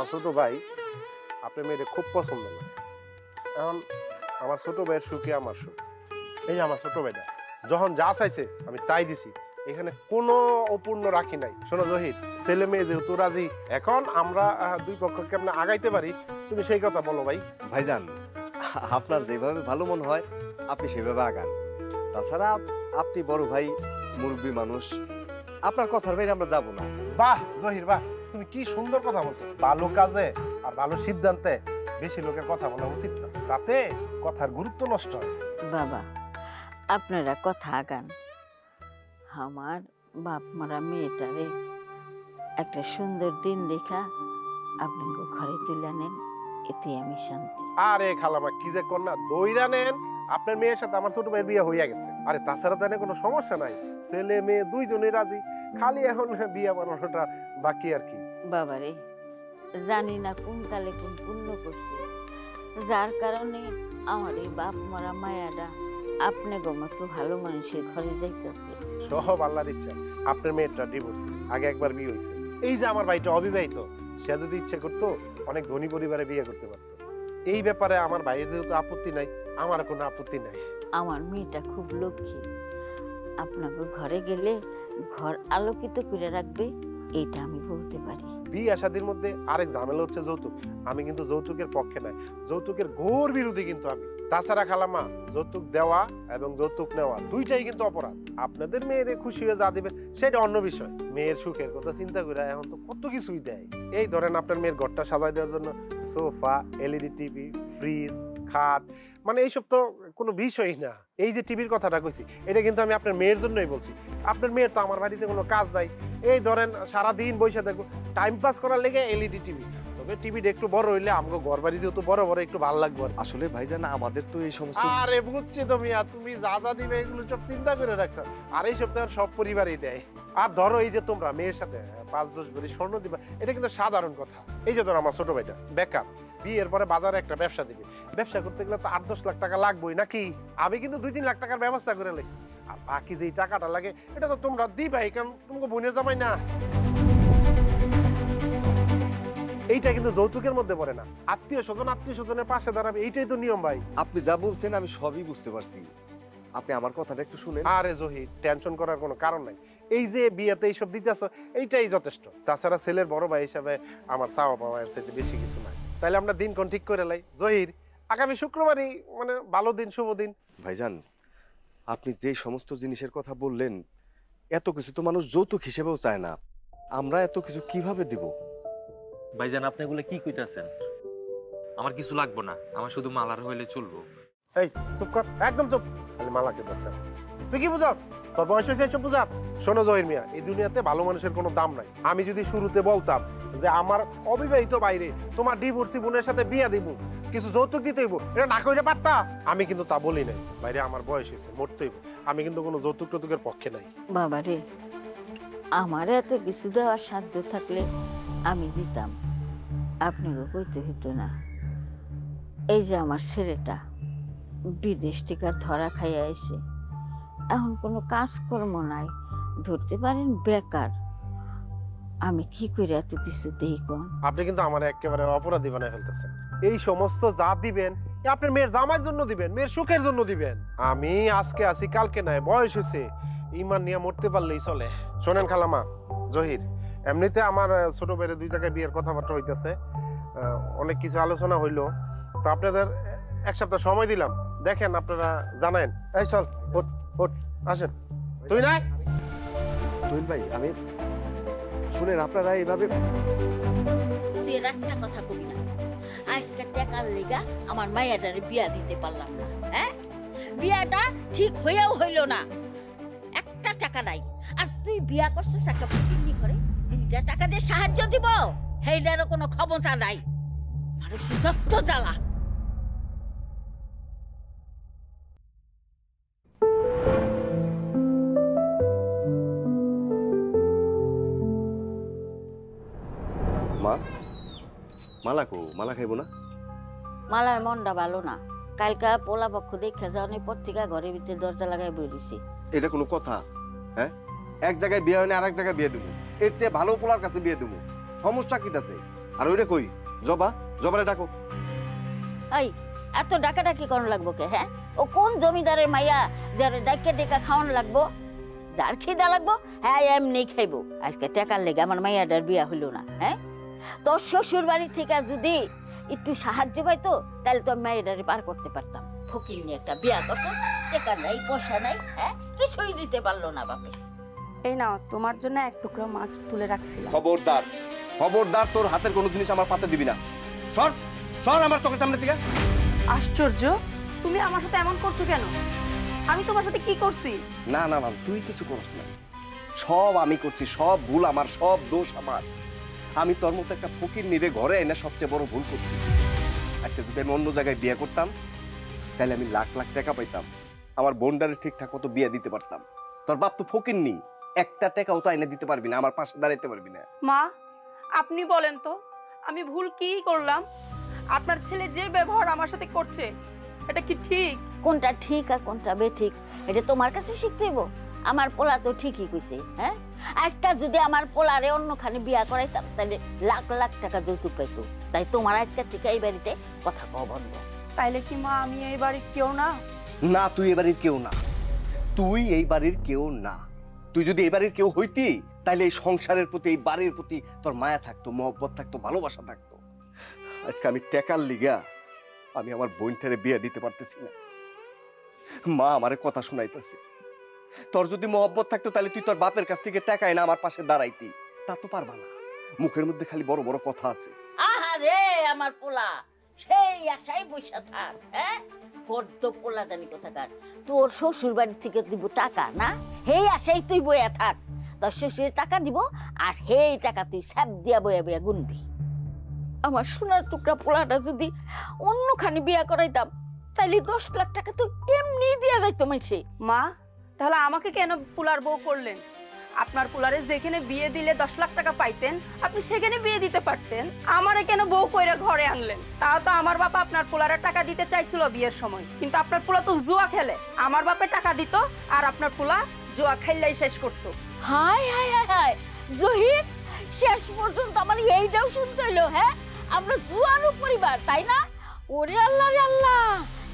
আমার ছোট ভাই আপনার মেয়েটা খুব পছন্দ না। এখন আমার ছোট ভাইয়ের সুখে আমার সুখ। এই যে আমার ছোট ভাইটা যখন যা চাইছে আমি তাই দিছি, এখানে কোনো অপূর্ণ রাখি নাই। শোনো জহির, ছেলে মেয়ে যেহেতু রাজি, এখন আমরা দুই পক্ষকে আমরা আগাইতে পারি, তুমি সেই কথা বলো ভাই। ভাইজান, আপনার যেভাবে ভালো মনে হয় আপনি সেভাবে আগান। তাছাড়া আপনি বড় ভাই, মুরব্বী মানুষ, আপনার কথার বাইরে আমরা যাব না। বাহ জহির বাহ, তুমি কি সুন্দর কথা বলছো। ভালো কাজে আর ভালো সিদ্ধান্তে বেশি লোকের কথা বলা উচিত না, তাতে কথার গুরুত্ব নষ্ট হয়। বাবা, আপনারা কথা আগান। আমার বাপ মারা মেয়েটারে একটা সুন্দর দিন দেখা আপনাকে ঘরে তুলে নেন, এতে আমি শান্তি। আরে খালামা কি যে কন্যা দইরা নেন, আপনার মেয়ের সাথে আমার ছোট ভাইয়ের বিয়ে হইয়া গেছে। আরে তাছাড়া তো এনে কোনো সমস্যা নাই, ছেলে মেয়ে দুইজনেই রাজি, খালি এখন বিয়ে বানানোটা বাকি আর কি। বাবারে, জানি না কোন কালে কোন পুণ্য করছি, যার কারণে আমার এই বাপ মরা মায়াটা আপনি গমতো ভালো মানুষের ঘরে যাইতেছে। সব আল্লাহর ইচ্ছা। আপনার মেয়েটা ডিভোর্স, আগে একবার বিয়ে হয়েছে। এই যে আমার ভাইটা অবিবাহিত, সে যদি ইচ্ছে করতো অনেক ধনী পরিবারে বিয়ে করতে পারতো। এই ব্যাপারে আমার ভাইয়ের যেহেতু আপত্তি নাই, আমার কোনো আপত্তি নাই। আমার মেয়েটা খুব লক্ষ্মী, আপনাকে ঘরে গেলে ঘর আলোকিত করে রাখবে, এইটা আমি বলতে পারি। বিয়ে শাদীর মধ্যে আরেক ঝামেলা হচ্ছে যৌতুক। আমি কিন্তু যৌতুকের পক্ষে নাই, যৌতুকের ঘোর বিরোধী কিন্তু আমি। তাছাড়া খালামা, যৌতুক দেওয়া এবং যৌতুক নেওয়া দুইটাই কিন্তু অপরাধ। আপনাদের মেয়েরে খুশি হয়ে যা দিবেন সেটা অন্য বিষয়, মেয়ের সুখের কথা চিন্তা করে এখন তো কত কিছুই দেয়। এই ধরেন আপনার মেয়ের ঘরটা সাজাই দেওয়ার জন্য সোফা, এলইডি টিভি, ফ্রিজ, খাট, মানে এইসব তো কোনো বিষয়ই না। এই যে টিভির কথাটা কইছি, এটা কিন্তু আমি আপনার মেয়ের জন্যই বলছি। আপনার মেয়ের তো আমার বাড়িতে কোনো কাজ নাই, এই ধরেন সারাদিন বসে থাকবো, টাইম পাস করার লেগে এলইডি টিভি। তবে টিভিটা একটু বড় হইলে আমাকে ঘর বাড়িতেও তো বড় বড় একটু ভালো লাগবে। আসলে ভাইজান, আমাদের তো এই সমস্ত। আরে বুঝছি তো মিয়া, তুমি যা যা দিবে এগুলো সব চিন্তা করে রাখছো। আর এই সপ্তাহে সব পরিবারই দেয়। আর ধরো এই যে তোমরা মেয়ের সাথে 5-10 ভরি স্বর্ণ দিবা, এটা কিন্তু সাধারণ কথা। এই যে ধরো আমার ছোট ভাইটা বেকার, বিয়ের পরে বাজারে একটা ব্যবসা দিবে, ব্যবসা করতে গেলে তো 8-10 লাখ টাকা লাগবেই নাকি। আমি কিন্তু 2-3 লাখ টাকার ব্যবস্থা করে লাইছি। আর বাকি যে টাকাটা লাগে এটা তো তোমরা দিবাই, কারণ তোমাকে বোনের জামাই না। এইটা কিন্তু যৌতুকের মধ্যে পড়ে না। আত্মীয় স্বজনের পাশে দাঁড়াবে, এইটাই তো নিয়ম ভাই। আপনি যা বলছেন আমি সবই বুঝতে পারছি, আপনি আমার কথাটা একটু শুনেন। আরে জহির, টেনশন করার কোনো কারণ নাই। এই যে বিয়েতে এইসব দিতেছ, এইটাই যথেষ্ট। তাছাড়া ছেলের বড় ভাই হিসাবে আমার চাওয়া পাওয়া এর চাইতে বেশি কিছু নাই। তাইলে আমরা দিন কোন ঠিক করে লাই জহির, আগামী শুক্রবারই মানে ভালো দিন, শুভ দিন। ভাইজান, আপনি যে সমস্ত জিনিসের কথা বললেন, এত কিছু তো মানুষ যৌতুক হিসেবেও চায় না। আমরা এত কিছু কিভাবে দিব? ভাইজান, আপনি এগুলো কি কইতাছেন? আমার কিছু লাগবে না, আমার শুধু মালার হইলে চলবো। এই চুপ কর, একদম চুপ। খালি মালাকে দরকার। তুই কি বুঝাস? তোর বয়স হয়েছে এসব বুঝার? শোনো জহির মিয়া, এই দুনিয়াতে ভালো মানুষের কোনো দাম নাই। আমি যদি শুরুতে বলতাম যে আমার অবিবাহিত বাইরে তোমার ডিভোর্সি বোনের সাথে বিয়া দিব, কিছু যৌতুক দিতে হইব, এটা না কইলে পারতা? আমি কিন্তু তা বলি নাই। বাইরে আমার বয়স হয়েছে, মরতে হইব। আমি কিন্তু কোনো যৌতুক টৌতুকের পক্ষে নাই। বাবারে, আমার এত কিছু দেওয়ার সাধ্য থাকলে আমি দিতাম, আপনারও কইতে হতো না। এই যে আমার ছেলেটা বিদেশ থেকে ধরা খাইয়া আইছে, এখন কোনো কাজকর্ম নাই, ধরতে পারেন বেকার। আমি কি করে এত কিছু দেই কোন? আপনি কিন্তু আমার একেবারে অপরাধী বানায় ফেলতেছেন। এই সমস্ত যা দিবেন আপনার মেয়ের জামাইয়ের জন্য দিবেন, মেয়ের সুখের জন্য দিবেন। আমি আজকে আছি কালকে নাই, বয়স হয়েছে, ইমান নিয়ে মরতে পারলেই চলে। শোনেন খালামা, জহির, এমনিতে আমার ছোট ভাইয়ের 2 জায়গায় বিয়ের কথাবার্তা হইতেছে, অনেক কিছু আলোচনা হইলো। তো আপনাদের 1 সপ্তাহ সময় দিলাম, দেখেন আপনারা জানায়েন। এই চল, ওঠ ওঠ, আসেন। তুই নাই তুহিন ভাই, আমি শুনেন, আপনারা এইভাবে। তুই একটা কথা কবি না, আজকে টাকার লেগা আমার মায়েরারে বিয়া দিতে পারলাম না। হ্যাঁ, বিয়াটা ঠিক হইয়াও হইল না, একটা টাকা নাই। আর তুই বিয়া করছিস একটা ফকিন্নি করে, 2টা টাকা দিয়ে সাহায্য দিব, সেইটারও কোনো ক্ষমতা নাই। মানুষের যত জ্বালা। মা, মালা কো? মালা খাইবো না? মালার মনটা ভালো না, কালকা পোলা পক্ষ দেখে যাওয়ার পর থেকে ঘরের ভিতরে দরজা লাগাই বইছি। এটা কোনো কথা? হ্যাঁ, এক জায়গায় বিয়ে হয় না আরেক জায়গায় বিয়ে দেবো, এর চেয়ে ভালো পোলার কাছে বিয়ে দেবো, সমস্যা কি তাতে? আর ওইটা কই? জবা, জবারে ডাকো। এই এত ডাকাডাকি করানো লাগবো কে? হ্যাঁ, ও কোন জমিদারের মাইয়া যার ডাইকা ডেকা খাওয়ানো লাগবো? যার খিদা লাগবো হ্যাঁ এমনি খাইবো। আজকে টাকার লেগে আমার মাইয়াটার বিয়া হইল না। হ্যাঁ, তোর শ্বশুর বাড়ি থেকে যদি একটু সাহায্য পাইতো তাহলে তো মাইয়াটারে পার করতে পারতাম। ফকির নিয়ে একটা বিয়া করছো, টাকা নাই পয়সা নাই, হ্যাঁ কিছুই দিতে পারলো না বাপে। এই নাও তোমার জন্য এক টুকরো মাছ তুলে রাখছিলাম। খবরদার, খবরদার, তোর হাতের কোনো জিনিস আমার পাতে দিবি না। সর, সর আমার চোখের সামনে থেকে। আশ্চর্য, তুমি আমার সাথে এমন করছো কেন? আমি তোমার সাথে কি করছি? না না না, তুই কিছু করিস না। সব আমি করছি, সব ভুল আমার, সব দোষ আমার। আমি তোর মতো একটা ফকির নিরে ঘরে এনে সবচেয়ে বড় ভুল করছি। আজকে যদি আমি অন্য জায়গায় বিয়ে করতাম তাহলে আমি লাখ লাখ টাকা পাইতাম, আমার বোনটারে ঠিকঠাক মতো বিয়ে দিতে পারতাম। তোর বাপ তো ফকির নি, একটা টাকাও তো এনে দিতে পারবি না, আমার পাশে দাঁড়াইতে পারবি না। মা, আপনি বলেন তো আমি ভুল কি করলাম? আপনার ছেলে যে ব্যবহার আমার সাথে করছে এটা কি ঠিক? কোনটা ঠিক আর কোনটা বেঠিক এটা তোমার কাছে শিখতে হইব। আমার পোলা তো ঠিকই কইছে। হ্যাঁ, আজকে যদি আমার পোলারে অন্যখানে বিয়া করাইতাম তাহলে লাখ লাখ টাকা যৌতুক পাইতো। তাই তোমার আজকে থেকে এই বাড়িতে কথা কওয়া বন্ধ। তাইলে কি মা আমি এই বাড়ির কেউ না? না, তুই এই বাড়ির কেউ না, তুই এই বাড়ির কেউ না। তুই যদি এই বাড়ির কেউ হইতি তাহলে এই সংসারের প্রতি, এই বাড়ির প্রতি তোর মায়া থাকতো, মহব্বত থাকতো, ভালোবাসা থাকতো। আজকে আমি টাকার লিগা আমি আমার বোনটারে বিয়ে দিতে পারতেছি না। মা আমারে কথা শুনাইতেছে, তোর যদি মহব্বত থাকতো তাহলে তুই তোর বাপের কাছ থেকে টাকা এনে আমার পাশে দাঁড়াইতি। তা তো পারবা না, মুখের মধ্যে খালি বড় বড় কথা আছে। আহারে আমার পোলা সেই আশায় বসে থাক। হ্যাঁ, বড্ড পোলা জানি কোথাকার। তোর শ্বশুর বাড়ি থেকে দিব টাকা না, সেই আশাই তুই বইয়া থাক। তোর শ্বশুরের টাকা দিব আর সেই টাকা তুই সাপ দিয়া বইয়া বইয়া গুনবি। আমার সোনার টুকরা পোলাটা যদি অন্যখানে বিয়া করাইতাম তাইলে 10 লাখ টাকা তো এমনি দিয়া যাইতো মাইসে। মা, তাহলে আমাকে কেন পুলার বউ করলেন? আপনার পুলারে যেখানে বিয়ে দিলে 10 লাখ টাকা পাইতেন আপনি সেখানে বিয়ে দিতে পারতেন। আমারে কেন বউ কইরা ঘরে আনলেন? তাও তো আমার বাবা আপনার পুলারে টাকা দিতে চাইছিল বিয়ের সময়, কিন্তু আপনার পুলা তো জুয়া খেলে। আমার বাপে টাকা দিত আর আপনার পুলা জুয়া খেললেই শেষ করতো। High high high high Zahir, শেষ পর্যন্ত আমার এইটাও শুনতে হইলো। হ্যাঁ, আমরা জুয়ানো পরিবার, তাই না? ওরে আল্লাহ রে আল্লাহ।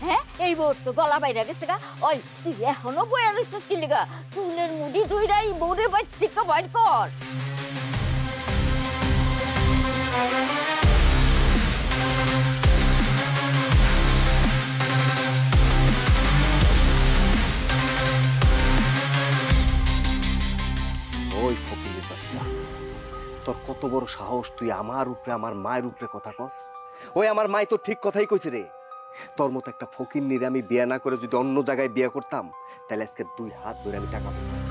হ্যাঁ, এই বউর তো গলা বাইরে গেছে গা। ওই তুই এখনো বইয়া রইছিস কি লিগা? চুলের মুড়ি ধুইরা এই বউরের বাইর থেকে বাইর কর। ওই ফকিরের বাচ্চা, তোর কত বড় সাহস, তুই আমার উপরে, আমার মায়ের উপরে কথা কস? ওই আমার মাই তো ঠিক কথাই কইছে রে। তোর মতো একটা ফকির নিরে আমি বিয়ে না করে যদি অন্য জায়গায় বিয়ে করতাম তাহলে আজকে 2 হাত ধরে আমি টাকা পেতাম।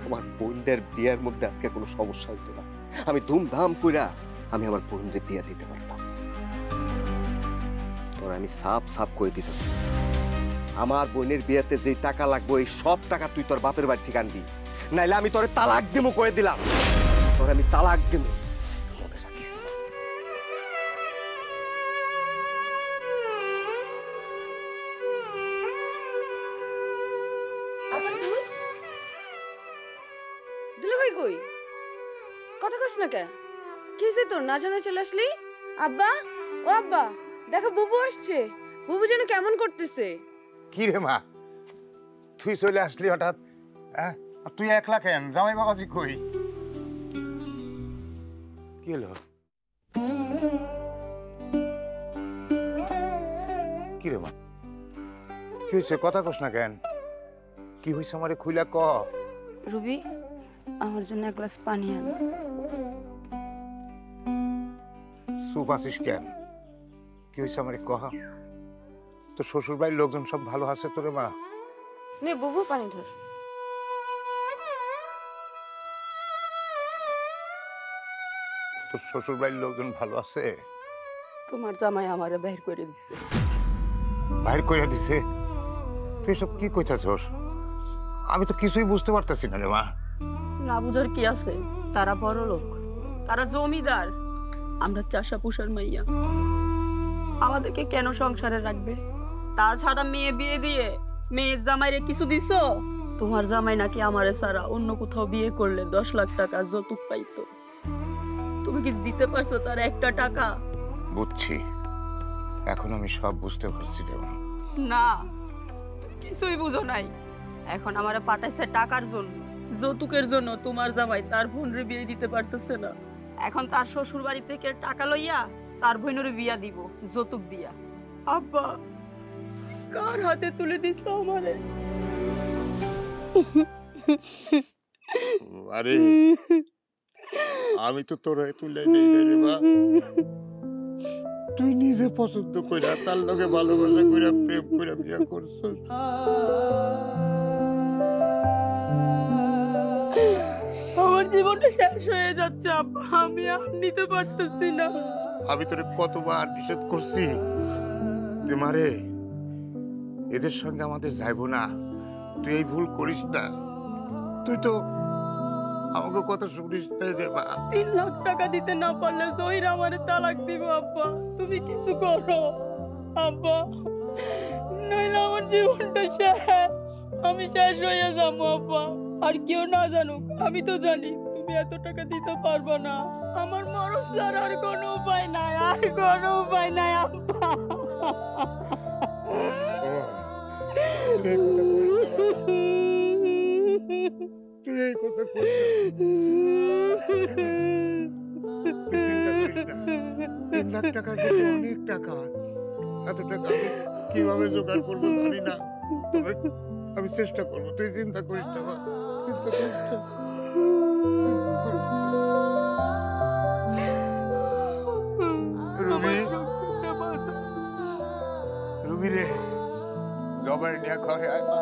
আমার বোনদের বিয়ের মধ্যে আজকে কোনো সমস্যা হইতো না। আমি ধুমধাম কইরা আমি আমার বোনদের বিয়ে দিতে পারতাম। তোর আমি সাপ সাপ কই দিতেছি, আমার বোনের বিয়েতে যে টাকা লাগবে এই সব টাকা তুই তোর বাপের বাড়ি থেকে আনবি, নাইলে আমি তোরে তালাক দিমু কয়ে দিলাম। তোরে আমি তালাক দিমু, মনে রাখিস। দুলাভাই কই? কথা কস না কে? কি হয়েছে তোর? না জানাই চলে আসলি? আব্বা, ও আব্বা, দেখো বুবু আসছে। বুবু যেন কেমন করতেছে। কি রে মা, তুই চলে আসলি হঠাৎ? হ্যাঁ, আর তুই একলা কেন? জামাই বাবাজি কই? কি হলো? কি রে মা, কি হয়েছে? কথা কস না কেন? কি হয়েছে আমারে খুইলা ক। রুবি, আমার জন্য এক গ্লাস পানি আন। চুপ আছিস কেন? কি হয়েছে আমারে কহ। তোর শ্বশুর বাড়ির লোকজন সব ভালো আছে তোরে মা? নে বুবু পানি ধর। তোর শ্বশুর বাড়ির লোকজন ভালো আছে? তোমার জামাই আমারে বের করে দিচ্ছে। বাইর করে দিছে? তুই সব কি কইতাছস? আমি তো কিছুই বুঝতে পারতেছি না রে মা। না বুঝার কি আছে? তারা বড় লোক, তারা জমিদার, আমরা চাষা পুষার মাইয়া। আমাদেরকে কেন সংসারে রাখবে? তাছাড়া মেয়ে বিয়ে দিয়ে মেয়ের জামাইরে কিছু দিছো? তোমার জামাই নাকি আমারে ছাড়া অন্য কোথাও বিয়ে করলে 10 লাখ টাকা যৌতুক পাইতো। তুমি কি দিতে পারছো তার একটা টাকা? বুঝছি, এখন আমি সব বুঝতে পারছি রে মা। না, তুমি কিছুই বুঝো নাই। এখন আমারে পাঠাইছে টাকার জন্য, যৌতুকের জন্য। তোমার জামাই তার বোনরে বিয়ে দিতে পারতেছে না। এখন তার শ্বশুর বাড়ি থেকে টাকা লইয়া তার বোনের বিয়া দিব যৌতুক দিয়া। আব্বা, কার হাতে তুলে দিছো আমারে? আরে আমি তো তোর তুলে দেই না রে মা। তুই নিজে পছন্দ কইরা তার লগে ভালোবাসা কইরা প্রেম কইরা বিয়া করছস। আমার জীবনটা শেষ হয়ে যাচ্ছে আব্বা, আমি আর নিতে পারতেছি না। আমি তোরে কতবার নিষেধ করছি যে মারে এদের সঙ্গে আমাদের যাইবো না, তুই এই ভুল করিস না। তুই তো আমাকে কথা শুনিস না রে মা। 3 লাখ টাকা দিতে না পারলে জহির আমারে তালাক দিব। আব্বা, তুমি কিছু করো আব্বা, নইলে আমার জীবনটা শেষ। আমি শেষ হয়ে যাবো আব্বা। আর কেউ না জানুক, আমি তো জানি তুমি এত টাকা দিতে পারবে না। আমার মরণ ছাড়া আর কোনো উপায় নাই, আর কোনো উপায় নাই আব্বা। তুই এই কথা করিস না। 3 লাখ টাকা কিন্তু অনেক টাকা। এত টাকা আমি কিভাবে জোগাড় করবো জানি না, তবে আমি চেষ্টা করবো। তুই চিন্তা করিস না মা, চিন্তা করিস না। রুমি, রুমি রে, জবাই নিয়ে ঘরে আয় মা।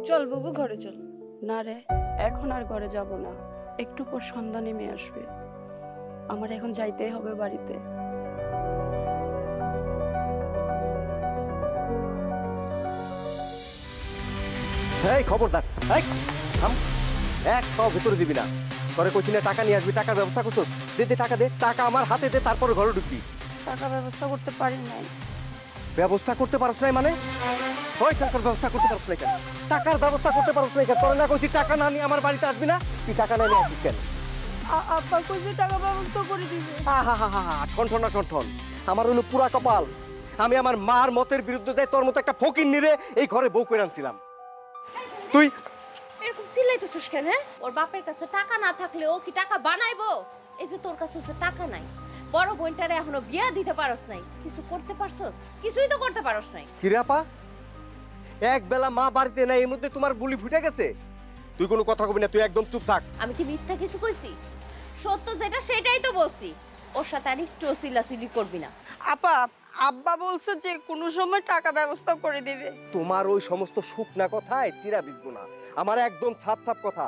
চল বাবু, ঘরে চল। না রে, এখন আর ঘরে যাব না। একটু পর সন্ধ্যা নেমে আসবে, আমার এখন যাইতেই হবে বাড়িতে। এই খবরদার, এই থাম, এক পাও ভেতরে দিবি না। তোরে কইছি না টাকা নিয়ে আসবি, টাকার ব্যবস্থা করছস? দে দে টাকা দে, টাকা আমার হাতে দে, তারপরে ঘরে ঢুকবি। টাকা ব্যবস্থা করতে পারি নাই। ব্যবস্থা করতে পারছ নাই মানে? ওই টাকার ব্যবস্থা করতে পারছ না কেন? টাকার ব্যবস্থা করতে পারছ না কেন? তোরে না কইছি টাকা না নিয়ে আমার বাড়িতে আসবি না? তুই টাকা না নিয়ে আসিস কেন? আব্বা কইছে টাকা ব্যবস্থা করে দিবে। ঠন ঠন, আমার হলো পুরা কপাল। আমি আমার মার মতের বিরুদ্ধে যাই তোর মতো একটা ফকির নিরে এই ঘরে বউ করে আনছিলাম। তুই এরকম চিল্লাইতেছিস কেন? হ্যাঁ, ওর বাপের কাছে টাকা না থাকলে ও কি টাকা বানাইবো? এই যে তোর কাছে যে টাকা নাই, বড় বোনটারে এখনো বিয়া দিতে পারস নাই, কিছু করতে পারছস? কিছুই তো করতে পারস নাই। কিরাপা, এক বেলা মা বাড়িতে নাই, এর মধ্যে তোমার বুলি ফুটে গেছে। তুই কোনো কথা কবি না, তুই একদম চুপ থাক। আমি কি মিথ্যা কিছু কইছি? সত্য যেটা সেটাই তো বলছি। ওর সাথে আর একটু চিল্লাচিল্লি করবি না। আপা, আব্বা বলছে যে কোনো সময় টাকা ব্যবস্থা করে দিবে। তোমার ওই সমস্ত শুকনা কথায় চিরা ভিজবো না। আমার একদম ছাপ ছাপ কথা,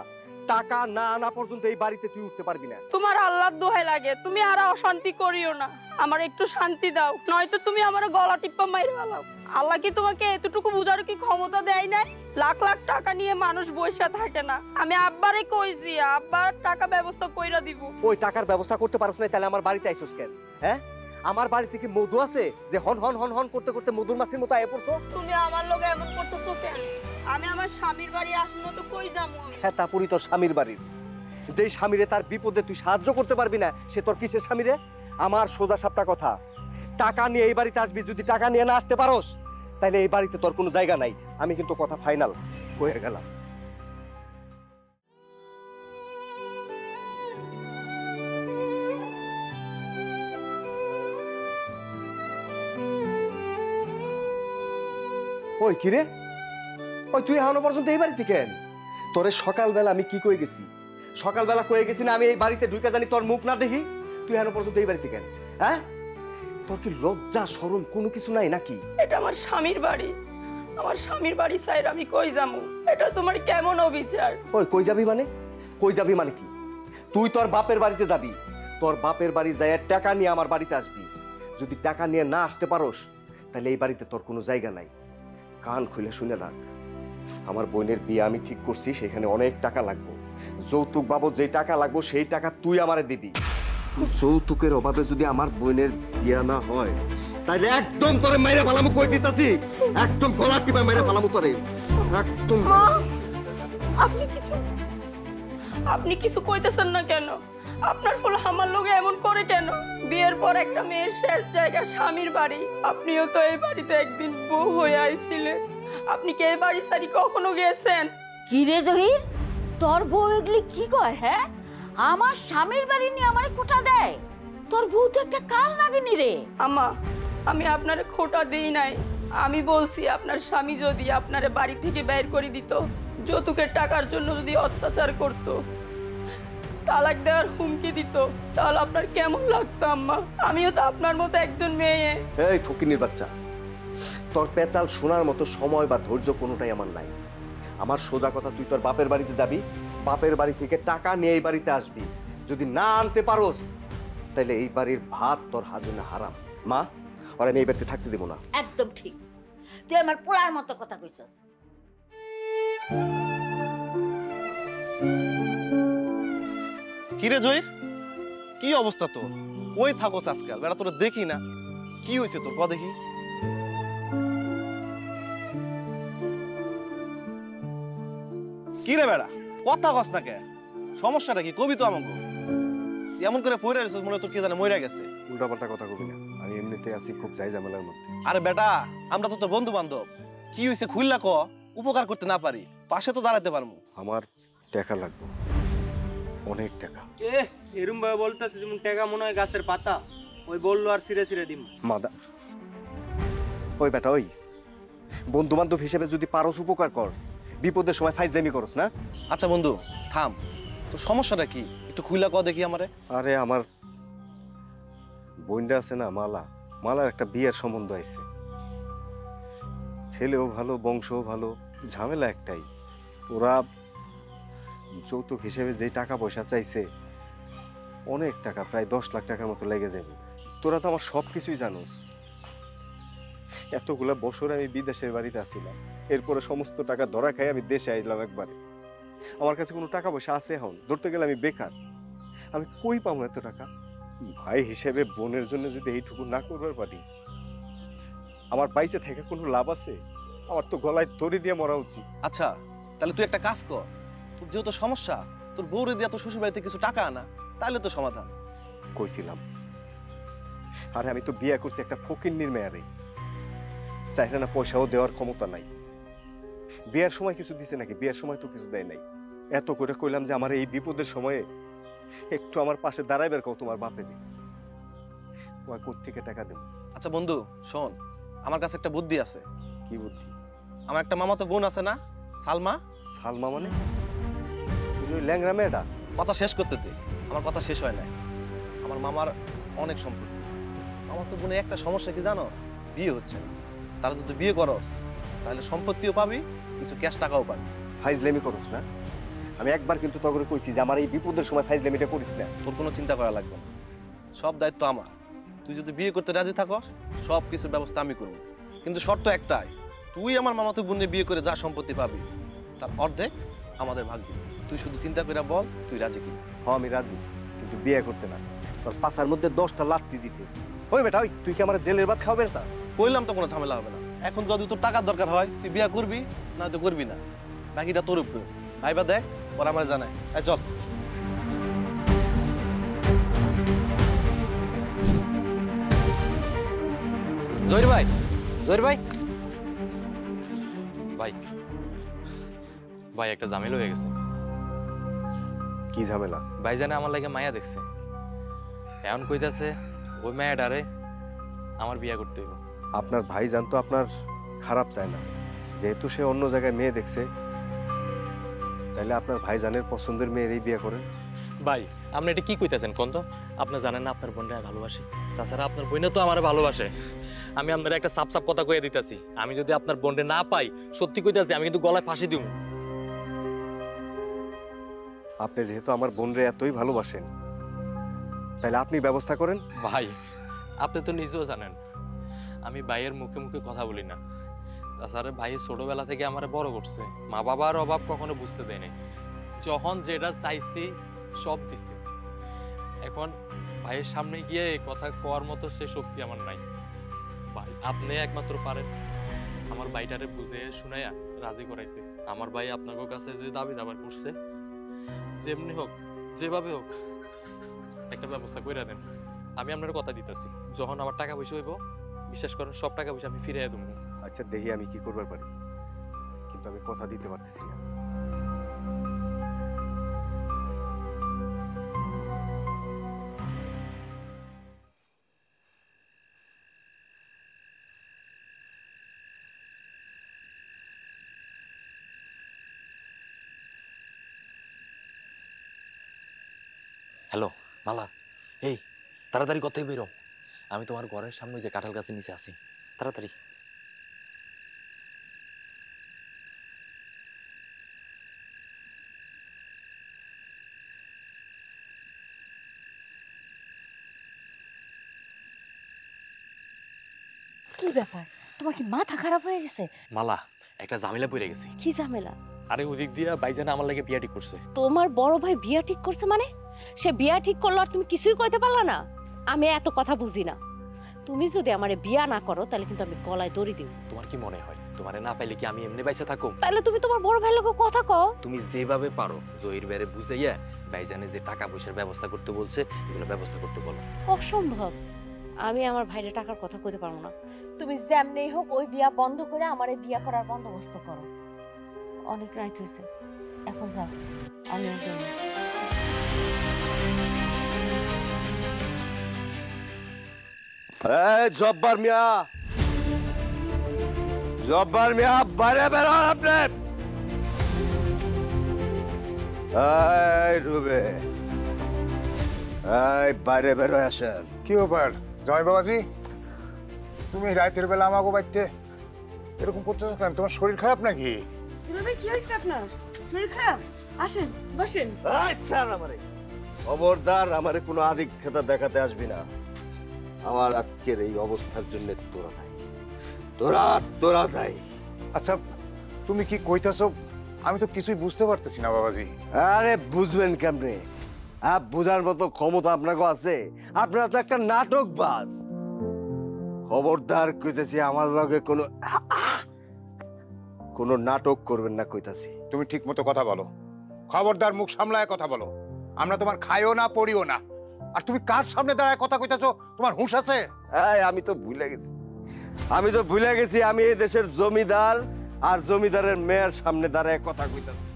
টাকা না আনা পর্যন্ত এই বাড়িতে তুই উঠতে পারবি না। তোমার আল্লাহর দোহাই লাগে, তুমি আর অশান্তি করিও না। আমার একটু শান্তি দাও, নয়তো তুমি আমার গলা টিপ্পা মাইরে ফেলাও। আল্লাহ কি তোমাকে এতটুকু বুঝার কি ক্ষমতা দেয় নাই? লাখ লাখ টাকা নিয়ে মানুষ বসে থাকে না। আমি আব্বারে কইছি, আব্বার টাকা ব্যবস্থা কইরা দিব। ওই টাকার ব্যবস্থা করতে পারছ না, তাহলে আমার বাড়িতে আইছস কেন? হ্যাঁ, আমার বাড়িতে কি মধু আছে যে হন হন হন হন করতে করতে মধুর মাছির মতো আয়ে পড়ছো? তুমি আমার লগে এমন করতেছো কেন? আমি আমার স্বামীর বাড়ি আসবো তো কই যাবো আমি? হ্যাঁ, তা পুরি তোর স্বামীর বাড়ির। যেই স্বামীরে তার বিপদে তুই সাহায্য করতে পারবি না, সে তোর কিসের স্বামীরে? আমার সোজা সাপটা কথা, টাকা নিয়ে এই বাড়িতে আসবি। যদি টাকা নিয়ে না আসতে পারোস, তাহলে এই বাড়িতে তোর কোনো জায়গা নাই। আমি কিন্তু কথা ফাইনাল হয়ে গেলাম। ওই কিরে, ওই তুই এখনো পর্যন্ত এই বাড়িতে কেন? তোরে সকালবেলা আমি কি কয়ে গেছি? সকালবেলা কয়ে গেছি না আমি এই বাড়িতে ঢুকে জানি তোর মুখ না দেখি? তুই এখনো পর্যন্ত এই বাড়িতে কেন? হ্যাঁ, তোর কি লজ্জা শরম কোনো কিছু নাই নাকি? এটা আমার স্বামীর বাড়ি, আমার স্বামীর বাড়ি সাইড আমি কই যাবো? এটা তোমার কেমন অবিচার? ওই কই যাবি মানে? কই যাবি মানে কি? তুই তোর বাপের বাড়িতে যাবি, তোর বাপের বাড়ি যায় টাকা নিয়ে আমার বাড়িতে আসবি। যদি টাকা নিয়ে না আসতে পারোস, তাহলে এই বাড়িতে তোর কোনো জায়গা নাই। কান খুলে শুনে রাখ, আমার বোনের বিয়ে আমি ঠিক করছি, সেখানে অনেক টাকা লাগবে। যৌতুক বাবদ যে টাকা লাগবে সেই টাকা তুই আমারে দিবি। যৌতুকের অভাবে যদি আমার বোনের বিয়ে না হয়, তাইলে একদম তোরে মাইরে ফালামু কই দিতাছি, একদম গলা টিপা মাইরে ফালামু তোরে একদম। মা আপনি কিছু কইতেছেন না কেন? আপনার ফুল আমার লোকে এমন করে কেন? বিয়ের পর একটা মেয়ের শেষ জায়গা স্বামীর বাড়ি। আপনিও তো এই বাড়িতে একদিন বউ হয়ে আইছিলেন। আপনি কি এই বাড়ি সারি কখনো গেছেন? কি রে জহির, তোর বউ এগুলি কি কয়? হ্যাঁ, আমার স্বামীর বাড়ি নিয়ে আমারে কোটা দেয়। তোর বউ তো একটা কাল লাগেনি রে। আম্মা, আমি আপনারে খোটা দেই নাই। আমি বলছি আপনার স্বামী যদি আপনারে বাড়ি থেকে বের করে দিত, যৌতুকের টাকার জন্য যদি অত্যাচার করত, তালাক দেওয়ার হুমকি দিত, তাহলে আপনার কেমন লাগতো আম্মা? আমিও তো আপনার মতো একজন মেয়ে। এই ফকিনীর বাচ্চা, তোর পেঁচাল শোনার মতো সময় বা ধৈর্য কোনোটাই আমার নাই। আমার সোজা কথা, তুই তোর বাপের বাড়িতে যাবি, বাপের বাড়ি থেকে টাকা নিয়ে এই বাড়িতে আসবি। যদি না আনতে পারোস তাহলে এই বাড়ির ভাত তোর হাজনে হারাম। মা, আর আমি এই বাড়িতে থাকতে দেবো না। একদম ঠিক, তুই আমার পোলার মতো কথা কইছস। কিরে জহির, কি অবস্থা তোর? ওই থাকোস আজকাল, বেটা তোর দেখি না। কি হয়েছে তোর? ক দেখি। কি রে বেড়া, কথা কস না কে? সমস্যাটা কি কবি তো আমাকে? এমন করে পড়ে রয়েছিস মনে হয় তোর কে জানে মরে গেছে। উল্টাপাল্টা কথা কবি না, আমি এমনিতে আছি খুব যাই ঝামেলার মধ্যে। আরে বেটা, আমরা তো তোর বন্ধু বান্ধব। কি হয়েছে খুললা ক, উপকার করতে না পারি পাশে তো দাঁড়াতে পারবো। আমার টাকা লাগবে, অনেক টাকা। এরম ভাবে বলতেছে যেমন টাকা মনে হয় গাছের পাতা। ওই বললো আর ছিঁড়ে ছিঁড়ে দিম। মাদা ওই বেটা, ওই বন্ধু বান্ধব হিসেবে যদি পারস উপকার কর, বিপদের সময় ফাইজলামি করস না। আচ্ছা বন্ধু থাম, তোর সমস্যাটা কি একটু খুইলা ক দেখি আমারে। আরে আমার বোনটা আছে না, মালার একটা বিয়ের সম্বন্ধ আছে। ছেলেও ভালো, বংশও ভালো, ঝামেলা একটাই, ওরা যৌতুক হিসেবে যে টাকা পয়সা চাইছে অনেক টাকা, প্রায় 10 লাখ টাকার মতো লেগে যাবে। তোরা তো আমার সব কিছুই জানোস। এতগুলা বছর আমি বিদেশের বাড়িতে আসছিলাম, এরপরে সমস্ত টাকা ধরা খাই আমি দেশে আইলাম একবারে। আমার কাছে কোনো টাকা পয়সা আছে এখন? ধরতে গেলে আমি বেকার। আমি কই পাবো এত টাকা? ভাই হিসেবে বোনের জন্য যদি এইটুকু না করবার পারি, আমার পাইছে থেকে কোনো লাভ আছে? আমার তো গলায় দড়ি দিয়ে মরা উচিত। আচ্ছা তাহলে তুই একটা কাজ কর, তোর যেহেতু সমস্যা, তোর বউরে দিয়ে তোর শ্বশুর বাড়িতে কিছু টাকা আনা, তাহলে তো সমাধান। কইছিলাম, আরে আমি তো বিয়ে করছি একটা ফকিন্নির মেয়ারে, চাইলে না পয়সাও দেওয়ার ক্ষমতা নাই। বিয়ের সময় কিছু দিছে নাকি? বিয়ের সময় তো কিছু দেয় নাই। এত করে কইলাম যে আমার এই বিপদের সময়ে একটু আমার পাশে দাঁড়াইবার কও তোমার বাপে দি, ওই কোত্থেকে টাকা দেব? আচ্ছা বন্ধু শোন, আমার কাছে একটা বুদ্ধি আছে। কি বুদ্ধি? আমার একটা মামাতো বোন আছে না, সালমা। সালমা মানে? ওই ল্যাংড়া মেয়েটা? কথা শেষ করতে দে, আমার কথা শেষ হয় নাই। আমার মামার অনেক সম্পত্তি। আমার তো বোনের একটা সমস্যা কি জানোস? বিয়ে হচ্ছে না। তারা যদি বিয়ে করস তাহলে সম্পত্তিও পাবি, কিছু ক্যাশ টাকাও পাবি। ফাইজলামি করস না? আমি একবার কিন্তু তগরে কইছি যে আমার এই বিপদের সময় ফাইজলামিটা করিস না। তোর কোনো চিন্তা করা লাগবে না, সব দায়িত্ব আমার। তুই যদি বিয়ে করতে রাজি থাকস সব কিছুর ব্যবস্থা আমি করব, কিন্তু শর্ত একটাই, তুই আমার মামাতো বোনের বিয়ে করে যা সম্পত্তি পাবি তার অর্ধেক আমাদের ভাগ দিবি। তুই শুধু চিন্তা করে বল তুই রাজি কি? হ্যাঁ আমি রাজি, কিন্তু বিয়ে করতে না, তোর পাছার মধ্যে 10টা লাত্তি দিতে। ওই বেটা, ওই তুই কি আমার জেলের ভাত খাওয়াবে চাস? কইলাম তো কোনো ঝামেলা হবে না। এখন যদি তোর টাকার দরকার হয় তুই বিয়ে করবি, না তো করবি না, বাকিটা তোর উপর। ভাইবা দেখ, পরে আমার জানাইস। চল। জহির ভাই, জহির ভাই, ভাই ভাই একটা ঝামেলা হয়ে গেছে। কি ঝামেলা? ভাই জানে আমার লাগে মায়া দেখছে, এখন কইতাছে ওই মায়াটারে আমার বিয়া করতে হইব। আপনার ভাই জানতো আপনার খারাপ চায় না, যেহেতু সে অন্য জায়গায় মেয়ে দেখছে, তাহলে আপনার ভাইজানের পছন্দের মেয়েরই বিয়ে করেন। ভাই আপনি এটা কি কইতাছেন কোন তো? আপনি জানেন না আপনার বোনরা ভালোবাসে, তাছাড়া আপনার বোনও তো আমার ভালোবাসে। আমি আপনার একটা সাপ সাপ কথা কইয়া দিতেছি, আমি যদি আপনার বোনরে না পাই, সত্যি কইতাছি আমি কিন্তু গলায় ফাঁসি দিব। আপনি যেহেতু আমার বোনরে এতই ভালোবাসেন, তাহলে আপনি ব্যবস্থা করেন। ভাই আপনি তো নিজেও জানেন আমি ভাইয়ের মুখে মুখে কথা বলি না, তাছাড়া ভাই ছোটবেলা থেকে আমার বড় করছে, মা বাবার অভাব কখনো বুঝতে দেয়নি। যখন যেটা চাইছি সব দিছে, এখন ভাইয়ের সামনে গিয়ে কথা কোয়ার মতো সে শক্তি আমার নাই। ভাই আপনি একমাত্র পারেন আমার ভাইটারে বুঝে শুনাইয়া রাজি করাইতে। আমার ভাই আপনাদের কাছে যে দাবি দাবার করছে, যেমনি হোক যেভাবে হোক একটা ব্যবস্থা করে দেন। আমি আপনার কথা দিতেছি, যখন আমার টাকা পয়সা হইব, বিশ্বাস করেন সব টাকা পয়সা আমি ফিরিয়ে দেবো। আচ্ছা দেখি আমি কি করবার পারি, কিন্তু আমি কথা দিতে পারতেছি না। হ্যালো মালা, এই তাড়াতাড়ি কোথায় বেরো, আমি তোমার ঘরের সামনে যে কাঁঠাল গাছের নিচে আছি, তাড়াতাড়ি। কি ব্যাপার, তোমার কি মাথা খারাপ হয়ে গেছে? মালা, একটা ঝামেলা পড়ে গেছি। কি ঝামেলা? আরে ওদিক দিয়া ভাইজান আমার লাগে বিয়া ঠিক করছে। তোমার বড় ভাই বিয়া ঠিক করছে মানে? সে বিয়া ঠিক করলো আর তুমি কিছুই কইতে পারলা না? আমি এত কথা বুঝি না। তুমি যদি আমারে বিয়া না করো তাহলে কিন্তু আমি গলায় দড়ি দিব। তোমার কি মনে হয় তোমারে না পাইলে কি আমি এমনি বাইসা থাকো? তাহলে তুমি তোমার বড় ভাইয়ের লগে কথা কও। তুমি যেভাবে পারো জহির বেরে বুঝাইয়া ভাইজানে যে টাকা পয়সার ব্যবস্থা করতে বলছে এগুলো ব্যবস্থা করতে বলো। অসম্ভব, আমি আমার ভাইরে টাকার কথা কইতে পারবো না। তুমি যেমনি হোক ওই বিয়া বন্ধ করে আমারে বিয়া করার বন্দোবস্ত করো। অনেক রাত হয়েছে, এখন যাও, আমি একদম। জব্বার মিয়া, জব্বার মিয়া, বাইরে বেরোন আপনি। এই রুবে, এই বাইরে বেরো আসেন। কি ব্যাপার জয় বাবাজি, তুমি রাতের বেলা আমাকে বাড়িতে এরকম করতেছো কেন? তোমার শরীর খারাপ নাকি? দুলাভাই কি হয়েছে আপনার? শরীর খারাপ? আসেন বসেন। আচ্ছা আমারে খবরদার, আমারে কোনো আদিক্ষেতা দেখাতে আসবি না। আমার আজকের এই অবস্থার জন্য তোরা দায়ী, তোরা দায়ী। আচ্ছা তুমি কি কইতাছো? আমি তো কিছুই বুঝতে পারতেছি না বাবাজি। আরে বুঝবেন কেমনে? বুঝার মতো ক্ষমতা আপনাকে আছে? আপনারা তো একটা নাটকবাজ। খবরদার কইতেছি, আমার লগে কোনো নাটক করবেন না কইতাছি। তুমি ঠিক মতো কথা বলো, খবরদার মুখ সামলায় কথা বলো। আমরা তোমার খাইও না পড়িও না। আর তুমি কার সামনে দাঁড়ায় কথা কইতাছো? তোমার হুঁশ আছে? আমি তো ভুলে গেছি আমি এই দেশের জমিদার, আর জমিদারের মেয়ের সামনে দাঁড়ায় কথা কইতাছি।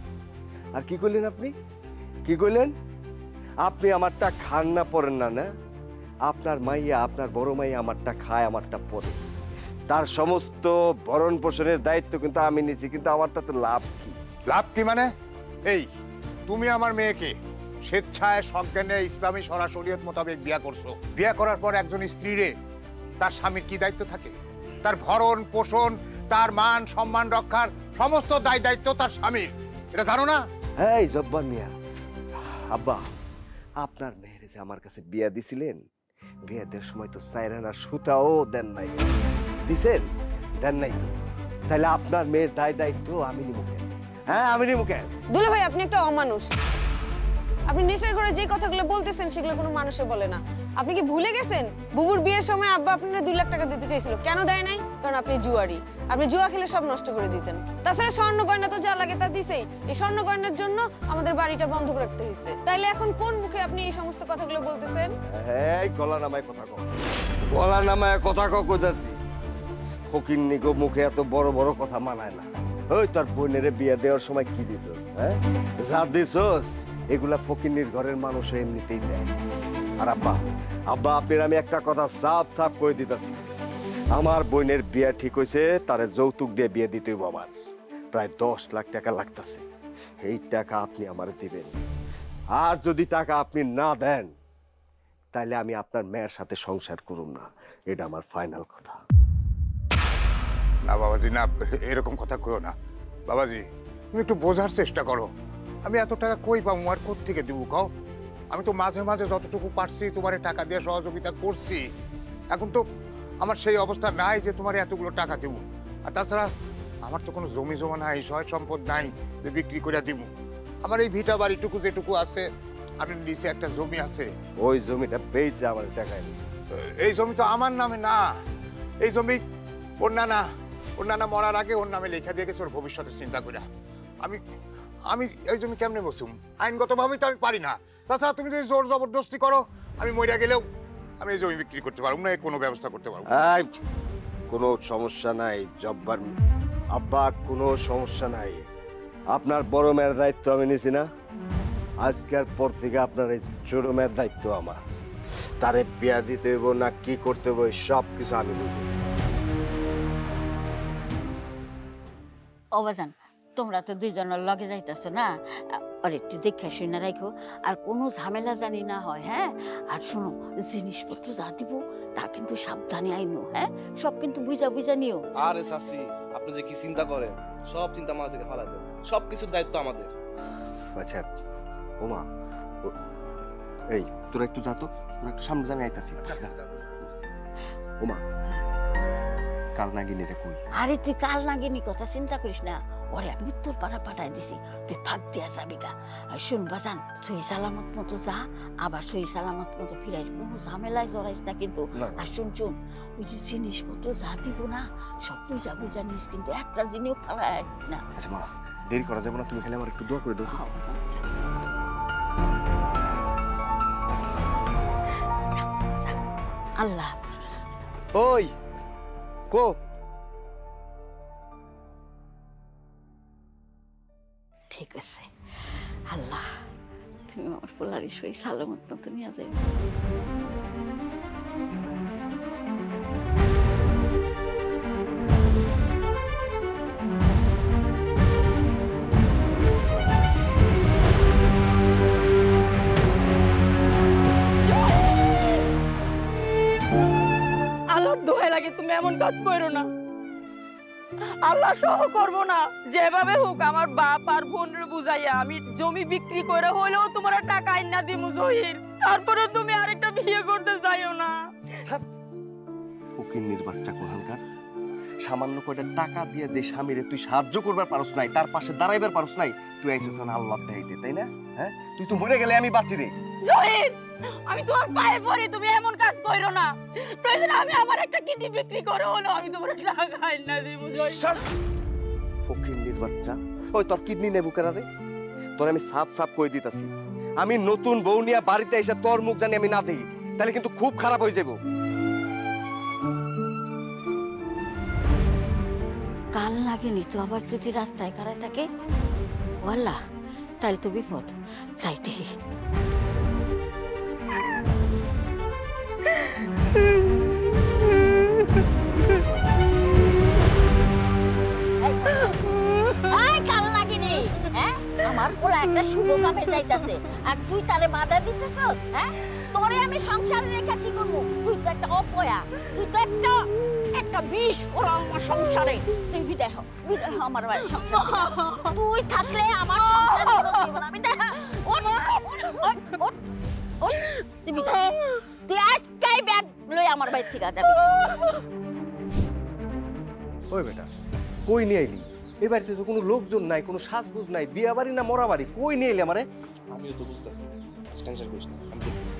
আর কি কইলেন আপনি? কি কইলেন? আপনি আমারটা খান না পড়েন না? না, আপনার মাইয়া, আপনার বড় মাইয়া আমারটা খায়, আমারটা পড়ে। তার সমস্ত ভরণ পোষণের দায়িত্ব কিন্তু আমি নিছি, কিন্তু আমারটা তো লাভ কি? লাভ কি মানে? এই তুমি আমার মেয়েকে স্বেচ্ছায় সজ্ঞানে ইসলামী শরিয়ত মোতাবেক বিয়া করছো। বিয়া করার পর একজন স্ত্রীরে তার স্বামীর কি দায়িত্ব থাকে? তার ভরণ পোষণ, তার মান সম্মান রক্ষার সমস্ত দায়িত্ব তার স্বামীর। এটা জানো না? এই জব্বার মিয়া, আব্বা, আপনার মেয়েরে যে আমার কাছে বিয়া দিছিলেন, বিয়া দেওয়ার সময় তো চাইরানার সুতাও দেন নাই। দিছেন? দেন নাই তো। তাহলে আপনার মেয়ের দায়িত্ব আমি নিব কেন? হ্যাঁ, আমি নিব কেন? দুলাভাই আপনি একটা অমানুষ। আপনি নেশার ঘরে যে কথাগুলো বলতেছেন সেগুলো কোনো মানুষে বলে না। আপনি কি ভুলে গেছেন বুবুর বিয়ের সময় আব্বা আপনারা 2 লাখ টাকা দিতে চাইছিল? কেন দেয় নাই? কারণ আপনি জুয়ারি। আপনি জুয়া খেলে সব নষ্ট করে দিতেন। তাছাড়া স্বর্ণ গয়না তো যা লাগে তা দিছেই। এই স্বর্ণ গয়নার জন্য আমাদের বাড়িটা বন্ধ রাখতে হয়েছে। তাইলে এখন কোন মুখে আপনি এই সমস্ত কথাগুলো বলতেছেন? এই গলা নামায় কথা কও, গলা নামায় কথা কইতাছি। ফকির নিগো মুখে এত বড় বড় কথা মানায় না। ওই তোর বোনেরে বিয়া দেওয়ার সময় কি দিছস? হ্যাঁ, যা দিছস এগুলা ফকিন্নির ঘরের মানুষ এমনিতেই দেয়। আর আব্বা, আপনার আমি একটা কথা সাফ করে দিতেছি, আমার বোনের বিয়া ঠিক হয়েছে, তারে যৌতুক দিয়ে বিয়ে দিতে হইব। আমার প্রায় 10 লাখ টাকা লাগতেছে। এই টাকা আপনি আমারে দিবেন। আর যদি টাকা আপনি না দেন, তাহলে আমি আপনার মেয়ের সাথে সংসার করুম না। এটা আমার ফাইনাল কথা। না বাবাজি, না, এরকম কথা কইও না। বাবাজি তুমি একটু বোঝার চেষ্টা করো। আমি এত টাকা কই পাবো আর কোত্থেকে দেবো কও? আমি তো মাঝে মাঝে যতটুকু পারছি তোমারে টাকা দিয়ে সহযোগিতা করছি। এখন তো আমার সেই অবস্থা নাই যে তোমার এতগুলো টাকা দেবো। আর তাছাড়া আমার তো কোনো জমি জমা নাই, সয় সম্পদ নাই যে বিক্রি করে দিব। আমার এই ভিটা বাড়িটুকু যেটুকু আছে, আমি নিচে একটা জমি আছে, ওই জমিটা পেয়েছে আমার টাকায়। এই জমি তো আমার নামে না, এই জমি ওর নানা মরার আগে ওর নামে লেখা দিয়ে গেছে ওর ভবিষ্যতের চিন্তা করে। আমি আমি এই জমি কেমনে বসুম? আইনগতভাবেই তো আমি পারি না। তাছাড়া তুমি যদি জোর জবরদস্তি করো, আমি মরিয়া গেলেও আমি এই জমি বিক্রি করতে পারবো না, কোনো ব্যবস্থা করতে পারবো না। কোনো সমস্যা নাই জব্বার আব্বা, কোনো সমস্যা নাই। আপনার বড় মেয়ের দায়িত্ব আমি নিছি না, আজকের পর থেকে আপনার এই ছোট মেয়ের দায়িত্ব আমার। তারে বিয়া দিতে হইব না কি করতে হইব সব কিছু আমি বুঝি। অবাজান, তোমরা তো দুইজনের লগে যাইতেছো না, আর একটু দেখে শুনে রাখো, আর কোনো ঝামেলা জানি না হয়। হ্যাঁ, আর শোনো, জিনিসপত্র যা দিব তা কিন্তু সাবধানে আইনো। হ্যাঁ, সব কিন্তু বুঝা বুঝা নিও। আরে চাচি, আপনি যে কি চিন্তা করেন, সব চিন্তা মাথা থেকে ফালাই দেন, সব কিছুর দায়িত্ব আমাদের। আচ্ছা ওমা, এই তোরা একটু যা তো, তোরা একটু সামনে, আমি আইতাছি। ওমা, কাল নাগিনীটা কই? আরে তুই কাল নাগিনী কথা চিন্তা করিস না, ওরে আমি তোর পাড়া পাঠাই দিছি, তুই ফাঁক দিয়া যাবি গা। আর শুন বাজান, সই সালামত মতো যা, আবার সই সালামত মতো ফিরাইস, কোনো ঝামেলায় জড়াইস না কিন্তু। আর শুন, ওই যে জিনিসপত্র যা দিব না সব বুঝা বুঝা নিস, কিন্তু একটা জিনিস ফেলাই না। আচ্ছা মা, দেরি করা যাবে না, তুমি খালি আমার একটু দোয়া করে দাও। আল্লাহ। ওই কো, ঠিক আছে, আল্লাহ তুমি আমার পোলারি সই সালামত মতো নিয়ে যাবে। আল্লাহর দোহাই লাগে তুমি এমন কাজ করো না। আল্লাহ সহ করবো না, যেভাবে হোক আমার বাপ আর বোনের বুঝাইয়া আমি জমি বিক্রি করে হলেও তোমার টাকা আইনা দিমু জহির, তারপরে তুমি আরেকটা বিয়ে করতে চাইও না। ফকিন্নির বাচ্চা কোহানকার, সামান্য কয়টা টাকা দিয়ে যে স্বামীরে তুই সাহায্য করবার পারস নাই, তার পাশে দাঁড়াইবার পারস নাই, তুই আইছিস না আল্লাহ দেখাইতে, তাই না? হ্যাঁ, তুই তো মরে গেলে আমি বাঁচি রে। জহির, আমি তোমার পায়ে পড়ি, তুমি এমন কাজ করো না। প্রয়োজন আমি আমার একটা কিডনি বিক্রি করে হলেও আমি তোমার টাকা আইনা দিমু জহির। ফকিন্নির বাচ্চা, ওই তোর কিডনি নেবো কেরারে? তোর আমি সাফ সাফ কই দিতাছি, আমি নতুন বউ নিয়ে বাড়িতে এসে তোর মুখ জানি আমি না দেখি, তাহলে কিন্তু খুব খারাপ হয়ে যাবো। কাল লাগেনি তো আবার যদি রাস্তায় খাড়ায় থাকে, আল্লাহ তাহলে তো বিপদ। চাইতে কাল লাগেনি। হ্যাঁ, আমার পোলা একটা শুভ কামে যাইতাছে আর তুই তারে বাধা দিতেছ। হ্যাঁ, তোরে আমি সংসারে রেখা কি করবো? তুই তো একটা অপয়া, তুই তো একটা বিষ ওরা আমার সংসারে। তুই বিদায় হ আমার বাড়ির সংসার। তুই থাকলে আমার সংসার আমি দেখা। তুই আজকাই ব্যাগ লই আমার বাড়ি থেকে যাবি। ওই বেটা, কই নিয়ে আইলি? এই বাড়িতে তো কোনো লোকজন নাই, কোনো সাজগুজ নাই, বিয়া বাড়ি না মরা বাড়ি, কই নিয়ে এলি আমারে? আমিও তো বুঝতেছি, টেনশন করিস না, আমি দেখতেছি।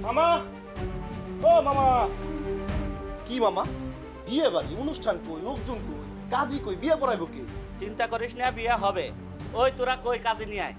মামা, ও মামা। কি মামা? বিয়ে বাড়ি অনুষ্ঠান কই, লোকজন কই, কাজী কই, বিয়ে পড়াইবো কি? চিন্তা করিস না, বিয়ে হবে। ওই তোরা কই কাজে নিয়ে আয়।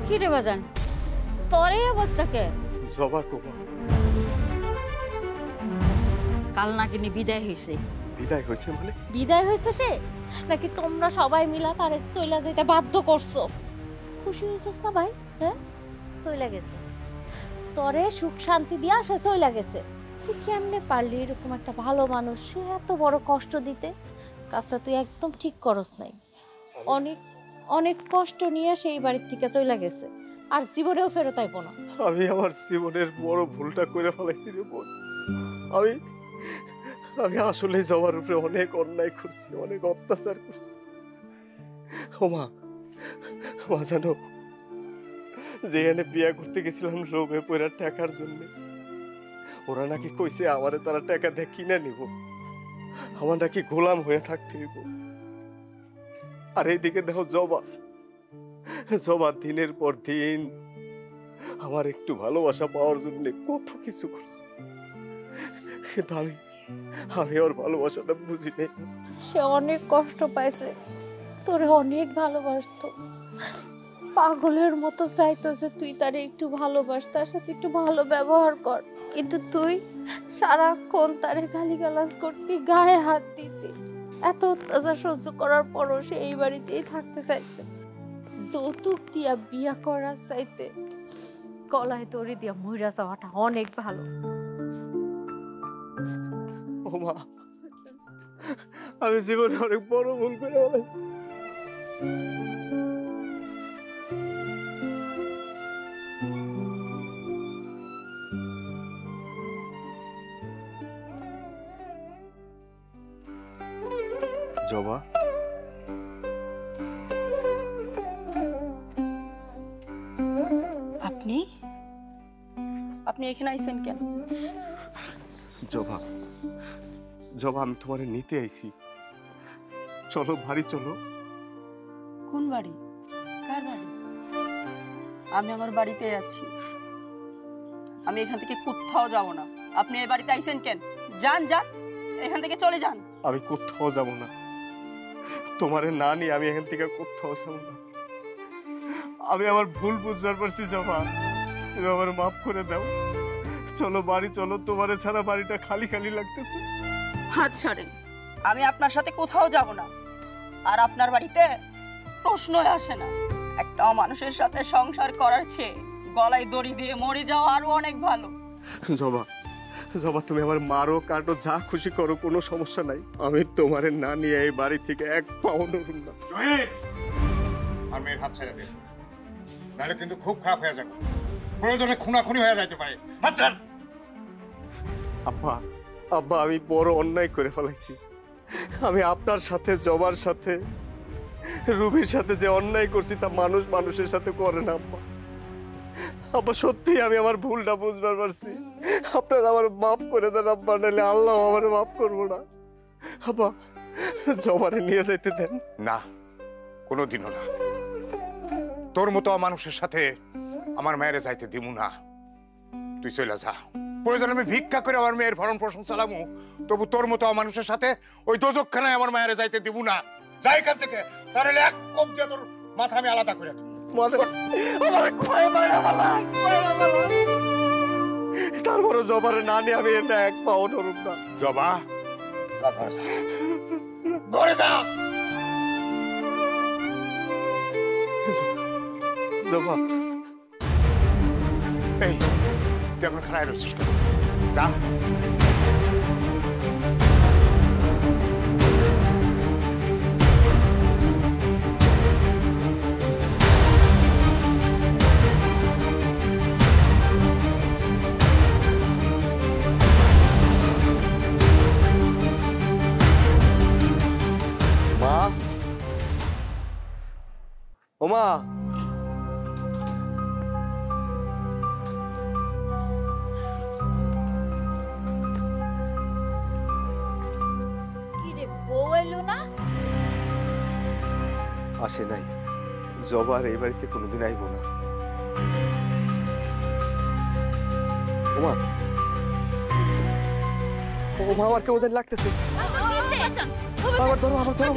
কি রে বাজান, তোর এই অবস্থা কে? জবা কোমা, কাল নাকিনি বিদায় হয়েছে। বিদায় হয়েছে মানে? বিদায় হয়েছে সে, নাকি তোমরা সবাই মিলা তারে চইলা যেতে বাধ্য করছো? খুশি হয়েছিস না ভাই? হ্যাঁ, চইলা গেছে। তরে সুখ শান্তি দিয়া সে চইলা গেছে। তুই কেমনে পারলি এরকম একটা ভালো মানুষ সে এত বড় কষ্ট দিতে? কাজটা তুই একদম ঠিক করস নাই। অনেক অনেক কষ্ট নিয়ে সেই বাড়ির থেকে চইলা গেছে, আর জীবনেও ফেরত আইব না। আমি আমার জীবনের বড় ভুলটা করে ফেলাইছি রে বোন। আমি আমি আসলে জবার উপরে অনেক অন্যায় করছি, অনেক অত্যাচার করছি। ও মা, মা জানো, যেখানে বিয়া করতে গেছিলাম লোভে পড়ার টাকার জন্য, ওরা নাকি কইছে আমারে তারা টাকা দিয়ে কিনে নিব, আমার নাকি গোলাম হয়ে থাকতে হইব। আর এইদিকে দেখো জবা, জবা দিনের পর দিন আমার একটু ভালোবাসা পাওয়ার জন্য কত কিছু করছে, কিন্তু আমি ওর ভালোবাসাটা বুঝি নাই। সে অনেক কষ্ট পাইছে, তোরে অনেক ভালোবাসতো, পাগলের মতো চাইতো যে তুই তারে একটু ভালোবাস, তার সাথে একটু ভালো ব্যবহার কর, কিন্তু তুই সারাক্ষণ তারে গালিগালাজ করতি, গায়ে হাত দিতি। এত অত্যাচার সহ্য করার পরও সে এই বাড়িতেই থাকতে চাইছে। যৌতুক দিয়া বিয়া করার চাইতে গলায় দড়ি দিয়া মইরা যাওয়াটা অনেক ভালো। ও মা, আমি জীবনে অনেক বড় ভুল করে ফেলেছি। জবা, আপনি আপনি এখানে আইছেন কেন? জবা, জবা, আমি তোমারে নিতে আইছি। চলো বাড়ি চলো। কোন বাড়ি? কার বাড়ি? আমি আমার বাড়িতে আছি, আমি এখান থেকে কোথাও যাব না। আপনি এই বাড়িতে আইছেন কেন? যান যান, এখান থেকে চলে যান। আমি কোথাও যাব না, তোমারে না নিয়ে আমি এখান থেকে কোথাও যাব না। আমি আমার ভুল বুঝবার পারছি জবা, তুমি আমার মাফ করে দাও। চলো বাড়ি চলো, তোমারে ছাড়া বাড়িটা খালি খালি লাগতেছে। হাত ছাড়েন, আমি আপনার সাথে কোথাও যাব না। আর আপনার বাড়িতে প্রশ্নই আসে না। একটা মানুষের সাথে সংসার করার চেয়ে গলায় দড়ি দিয়ে মরে যাওয়া আরো অনেক ভালো। জবা, জবা, তুমি আমার মারো কাটো যা খুশি করো, কোনো সমস্যা নাই। আমি তোমারে না নিয়ে এই বাড়ি থেকে এক পাও নড়ুম না। আর মেয়ের হাত ছেড়ে দে, নাহলে কিন্তু খুব খারাপ হয়ে যাবে। প্রয়োজনে খুনাখুনি হয়ে যাইতে পারে। হাত ছাড়। আব্বা, আব্বা, আমি বড় অন্যায় করে ফেলাইছি। আমি আপনার সাথে, জবার সাথে, রুবির সাথে যে অন্যায় করছি তা মানুষ মানুষের সাথে করে না আব্বা। আব্বা, সত্যি আমি আমার ভুলটা বুঝবার পারছি। আপনারা আমার মাফ করে দেন আব্বা, নাহলে আল্লাহ আমার মাফ করবো না। আব্বা, জবারে নিয়ে যাইতে দেন। না, কোনোদিনও না। তোর মতো মানুষের সাথে আমার মেয়েরে যাইতে দিমু না। তুই চলে যা। প্রয়োজন আমি ভিক্ষা করে আমার মেয়ের ভরণ পোষণ চালামু, তবু তোর মতো মানুষের সাথে ওই দোজকখানায় আমার মায়েরে যাইতে দিব না। যাই এখান থেকে, তাহলে এক কোপ দিয়ে তোর মাথা আমি আলাদা করে দেবো। তারপরে জবারে না নিয়ে আমি এটা এক পাও নড়ুম না। জবা, ঘরে যা। জবা, এই তুই এখন খারাপ রয়েছিস কেন? যা। মা, ও মা, কি রে, বউ এলো না? আসে নাই। জবার এই বাড়িতে কোনোদিন আইব না। ও মা, ও মা, আমার কেমন জানি লাগতেছে। আমার ধরো, আমার ধরো।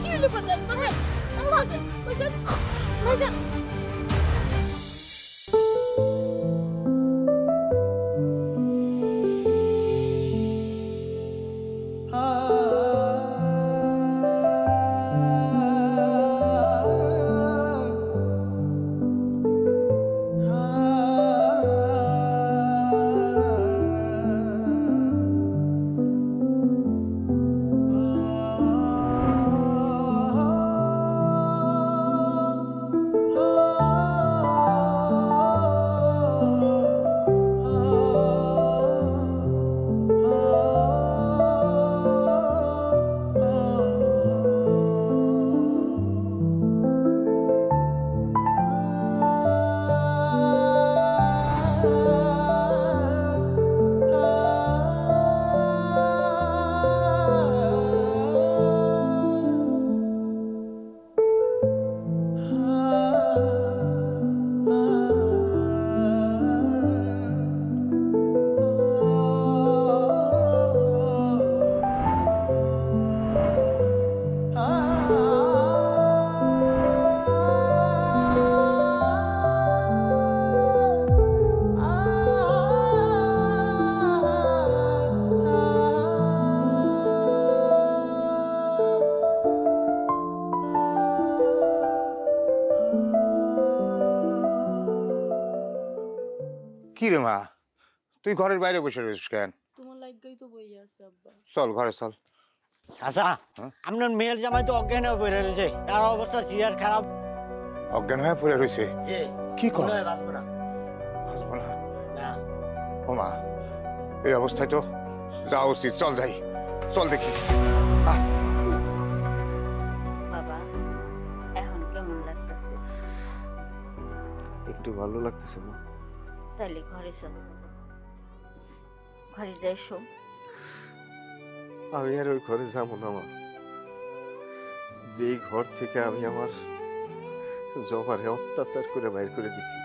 কি হলো বাজান? বাজান, কি রে মা, তুই ঘরের বাইরে বসে রয়েছিস কেন? তোমার লাইগাই তো বই আছে আব্বা। চল ঘরে চল। চাচা, আপনার মেয়ের জামাই তো অজ্ঞান হয়ে পড়ে রয়েছে, তার অবস্থা সিরিয়াস খারাপ। অজ্ঞান হয়ে পড়ে রয়েছে? জি। কি কর? মনে হয় বাঁচবে না। বাঁচবো না? না। ও মা, এই অবস্থায় তো যাওয়া উচিত। চল যাই, চল দেখি। বাবা, এখন কেমন লাগতেছে? একটু ভালো লাগতেছে মা। তাইলে ঘরে চলো বাবা, ঘরে যাই শো। আমি আর ওই ঘরে যাবো না মা। যেই ঘর থেকে আমি আমার জমারে অত্যাচার করে বাইর করে দিছি,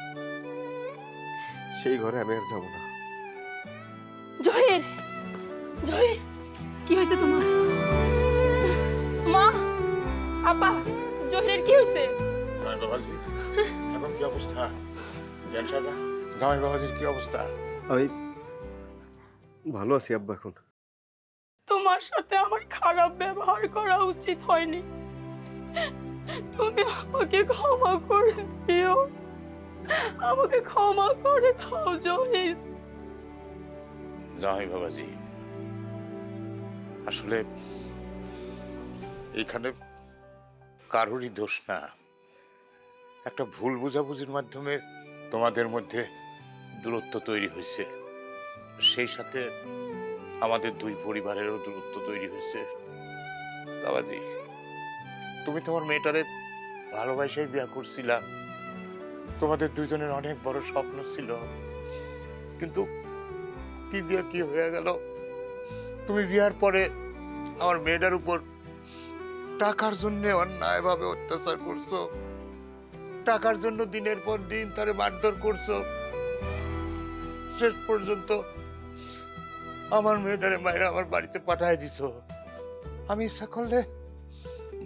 সেই ঘরে আমি আর যাবো না। জহির, জহির, কি হয়েছে তোমার? মা, আপা, জহিরের কি হয়েছে? জামাই বাবাজি এখন কি অবস্থা? জামাই বাবাজির কি অবস্থা? আমি ভালো আছি আব্বা। এখন তোমার সাথে আমার খারাপ ব্যবহার করা উচিত হয়নি, তুমি আমাকে ক্ষমা করে দিও, আমাকে ক্ষমা করে দাও জহির। জামাই বাবাজি, আসলে এখানে কারোরই দোষ না। একটা ভুল বোঝাবুঝির মাধ্যমে তোমাদের মধ্যে দূরত্ব তৈরি হয়েছে, সেই সাথে আমাদের দুই পরিবারেরও দূরত্ব তৈরি হয়েছে। বাবাজি, তুমি তোমার মেয়েটারে ভালোবাসায় বিয়ে করছিলা, তোমাদের দুইজনের অনেক বড় স্বপ্ন ছিল, কিন্তু কি দিয়ে কি হয়ে গেল। তুমি বিয়ার পরে আমার মেয়েটার উপর টাকার জন্য অন্যায়ভাবে অত্যাচার করছো, টাকার জন্য দিনের পর দিন তারে মারধর করছো, শেষ পর্যন্ত আমার মেয়েটারে মায়েরা আমার বাড়িতে পাঠায় দিছো। আমি ইচ্ছা করলে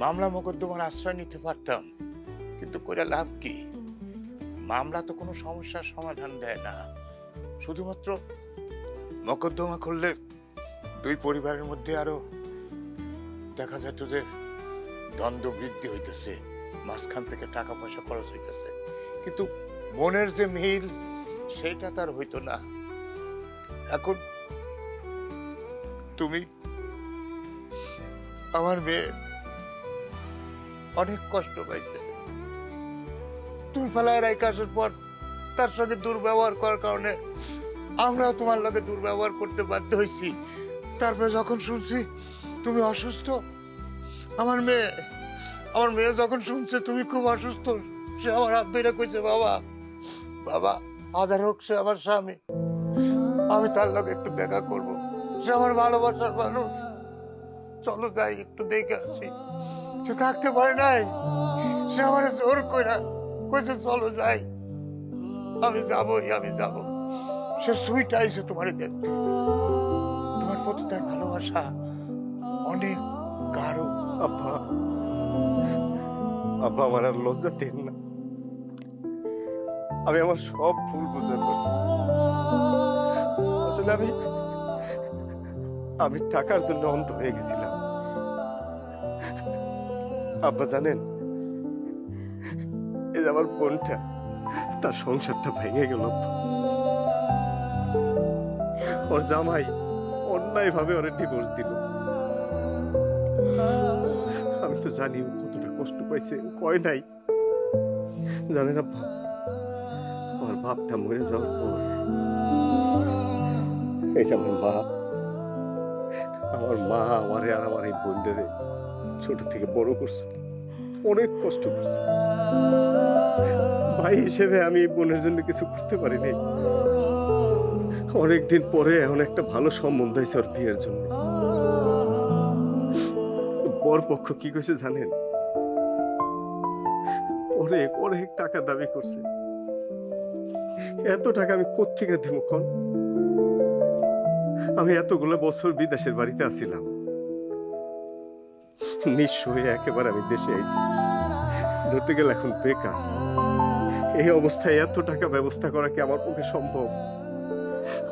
মামলা মোকদ্দমার আশ্রয় নিতে পারতাম, কিন্তু কইরা লাভ কি? মামলা তো কোনো সমস্যার সমাধান দেয় না, শুধুমাত্র মোকদ্দমা করলে দুই পরিবারের মধ্যে আরো দেখা যেত যে দ্বন্দ্ব বৃদ্ধি হইতেছে, মাঝখান থেকে টাকা পয়সা খরচ হইতেছে, কিন্তু মনের যে মিল সেটা তার হইতো না। এখন তুমি আমার মেয়ে অনেক কষ্ট পাইছে, তুমি ফেলায় রাইখা আসার পর তার সঙ্গে দুর্ব্যবহার করার কারণে আমরাও তোমার লগে দুর্ব্যবহার করতে বাধ্য হয়েছি। তারপরে যখন শুনছি তুমি অসুস্থ, আমার মেয়ে যখন শুনছে তুমি খুব অসুস্থ, সে আমার হাত ধরে কইছে, বাবা বাবা আধার হোক সে আমার স্বামী, আমি তার লগে একটু দেখা করব, সে আমার ভালোবাসার মানুষ, চলো যাই একটু দেখে আসি। সে থাকতে পারে নাই, সে আমার জোর কইরা কইছে চলো যাই। আমি যাব। সে সুইট আইছে তোমারে দেখতে, তোমার প্রতি তার ভালোবাসা অনেক গাঢ়। আব্বা, আব্বা আমার আর লজ্জা দেন না। আমি আমার সব ভুল বুঝতে পারছি। আসলে আমি টাকার জন্য অন্ধ হয়ে গেছিলাম। আব্বা জানেন, এই যে আমার বোনটা, তার সংসারটা ভেঙে গেল। ওর জামাই অন্যায় ভাবে ওরে ডিভোর্স দিল। আমি তো জানি ও কতটা কষ্ট পাইছে, ও কয় নাই। জানেন আব্বা, আমার বাপটা মরে যাওয়ার পর এই যে আমার মা আমারে আর আমার এই বোনটারে ছোট থেকে বড় করছে, অনেক কষ্ট করছে। ভাই হিসেবে আমি এই বোনের জন্য কিছু করতে পারিনি। অনেকদিন পরে এখন একটা ভালো সম্বন্ধ হয়েছে ওর বিয়ের জন্য। বর পক্ষ কি কইছে জানেন? অনেক অনেক টাকা দাবি করছে। এত টাকা আমি কোত্থেকে দিব কোন? আমি এতগুলো বছর বিদেশের বাড়িতে আছিলাম, নিঃস্ব হয়ে একেবারে আমি দেশে আইছি। ধরতে গেলে এখন বেকার। এই অবস্থায় এত টাকা ব্যবস্থা করা কি আমার পক্ষে সম্ভব?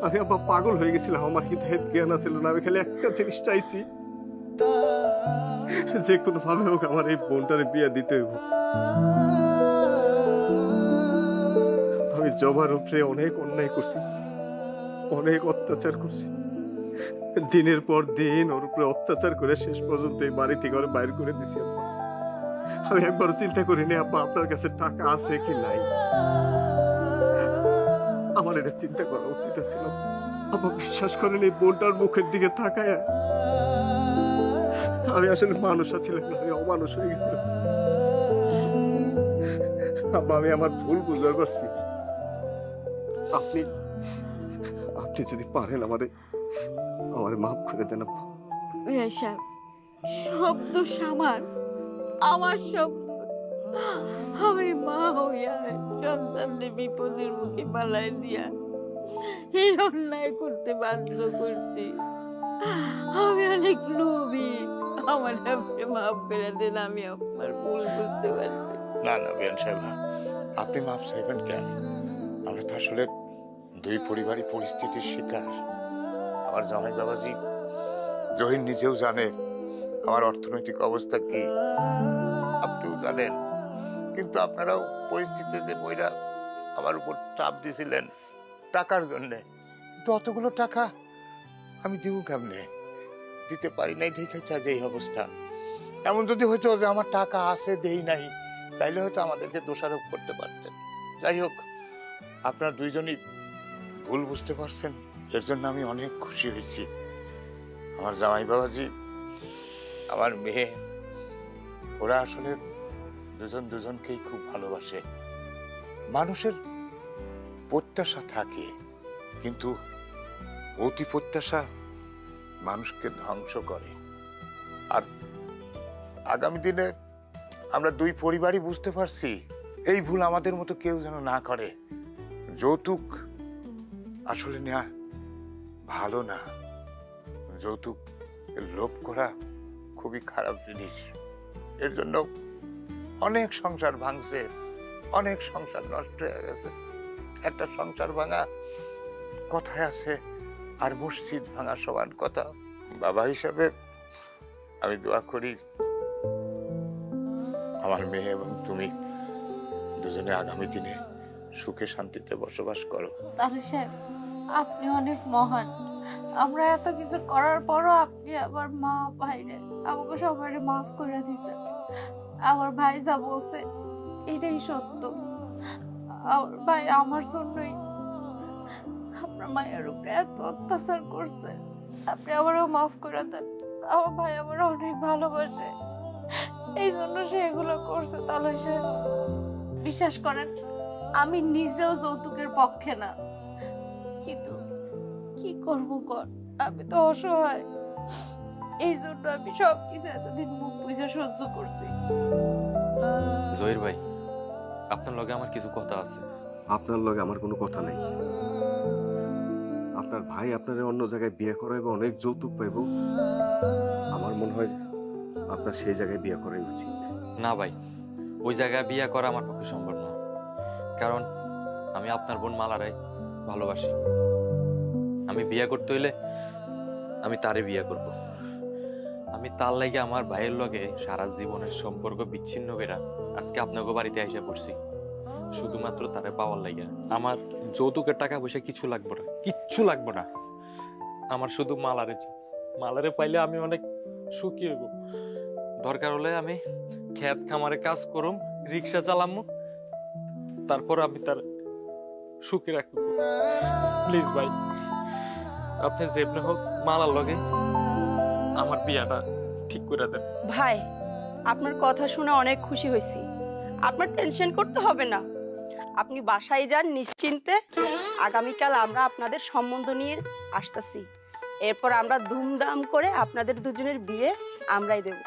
আমি আবার পাগল হয়ে গেছিলাম, আমার হিতাহিত জ্ঞান ছিল না। আমি খালি একটা জিনিস চাইছি, যে কোনো ভাবে হোক আমার এই বোনটারে বিয়ে দিতে হইব। আমি জবার উপরে অনেক অন্যায় করছি, অনেক অত্যাচার করছি। দিনের পর দিন ওর উপরে অত্যাচার করে শেষ পর্যন্ত এই বাড়ি থেকে ওরে বাইর করে দিছি আব্বা। আমি একবার চিন্তা করিনি আব্বা আপনার কাছে টাকা আছে কি নাই। আমার এটা চিন্তা করা উচিত ছিল। আব্বা বিশ্বাস করেন এই বোনটার মুখের দিকে তাকায় আমি আসলে মানুষ আছিলাম না, আমি অমানুষ হয়ে গেছিলাম। আব্বা আমি আমার ভুল বুঝতে পারছি। আপনি আপনি যদি পারেন আমারে মাফ করে দেন আব্বা। ভাইয়া সাহেব, সব দোষ আমার সব দোষ। আমি মা হইয়া সন্তানকে বিপদের মুখে পালাই দিয়া এই অন্যায় করতে বাধ্য করছি। আমি অনেক লোভী, আমার আপনি মাফ করে দেন, আমি আপনার ভুল বুঝতে পারছি। না না বেন সাহেবা, আপনি মাফ চাইবেন কেন? আমরা তো আসলে দুই পরিবারই পরিস্থিতির শিকার। আমার জামাই বাবাজি জহির নিজেও জানে আমার অর্থনৈতিক অবস্থা কি, আপনিও জানেন, কিন্তু আপনারাও পরিস্থিতিতে বইরা আমার উপর চাপ দিয়েছিলেন টাকার জন্যে। কিন্তু অতগুলো টাকা আমি দিব কেমনে? দিতে পারি নাই, দেখে কাজে এই অবস্থা। এমন যদি হইতো যে আমার টাকা আছে দেই নাই, তাইলে হয়তো আমাদেরকে দোষারোপ করতে পারতেন। যাই হোক, আপনার দুইজনই ভুল বুঝতে পারছেন, এর জন্য আমি অনেক খুশি হয়েছি। আমার জামাই বাবাজি, আমার মেয়ে, ওরা আসলে দুজন দুজনকেই খুব ভালোবাসে। মানুষের প্রত্যাশা থাকে, কিন্তু অতি প্রত্যাশা মানুষকে ধ্বংস করে। আর আগামী দিনে আমরা দুই পরিবারই বুঝতে পারছি এই ভুল আমাদের মতো কেউ যেন না করে। যৌতুক আসলে নেওয়া ভালো না, যৌতুক লোভ করা খুবই খারাপ জিনিস। এর জন্য অনেক সংসার ভাঙছে, অনেক সংসার নষ্ট হয়ে গেছে। একটা সংসার ভাঙা কথায় আছে আর মসজিদ ভাঙা সমান কথা। বাবা হিসাবে আমি দোয়া করি আমার মেয়ে এবং তুমি দুজনে আগামী দিনে সুখে শান্তিতে বসবাস করো। তাহলে সাহেব, আপনি অনেক মহান। আমরা এত কিছু করার পরও আপনি আমার মা ভাইরে আমাকে সবাই মাফ করে দিয়েছেন। আমার ভাই যা বলছে এটাই সত্য। আমার ভাই আমার জন্যই আপনার মায়ের উপরে এত অত্যাচার করছে। আপনি আমারও মাফ করে দেন। আমার ভাই আমার অনেক ভালোবাসে, এই জন্য সে এগুলো করছে। তাহলে সে বিশ্বাস করেন, আমি নিজেও যৌতুকের পক্ষে না, কিন্তু কি করবো কর, আমি তো অসহায়। এই জন্য আমি সবকিছু এতদিন মুখ বুঝে সহ্য করছি। জহির ভাই, আপনার লগে আমার কিছু কথা আছে। আপনার লগে আমার কোনো কথা নাই। আপনার ভাই আপনার অন্য জায়গায় বিয়ে করাইব, অনেক যৌতুক পাইব। আমার মনে হয় আপনার সেই জায়গায় বিয়ে করাই উচিত। না ভাই, ওই জায়গায় বিয়ে করা আমার পক্ষে সম্ভব না, কারণ আমি আপনার বোন মালারাই ভালোবাসি। আমি বিয়ে করতে হইলে আমি তারে বিয়ে করব। আমি তার লাগে আমার ভাইয়ের লগে সারা জীবনের সম্পর্ক বিচ্ছিন্ন করে আজকে আপনাকে বাড়িতে এসে পড়ছি, শুধুমাত্র তারে পাওয়ার লাগে। আমার যৌতুকের টাকা পয়সা কিছু লাগবে না, কিচ্ছু লাগবে না। আমার শুধু মালারে পাইলে আমি অনেক সুখী হইব। দরকার হলে আমি খেত খামারে কাজ করুম, রিক্সা চালামু, তারপর আমি তার সুখী রাখবো। প্লিজ ভাই, আপনি যেমনি হোক মালার লগে আমার বিয়াটা ঠিক করে দেন। ভাই, আপনার কথা শুনে অনেক খুশি হয়েছি। আপনার টেনশন করতে হবে না, আপনি বাসায় যান নিশ্চিন্তে। আগামীকাল আমরা আপনাদের সম্বন্ধ নিয়ে আসতেছি, এরপর আমরা ধুমধাম করে আপনাদের দুজনের বিয়ে আমরাই দেব।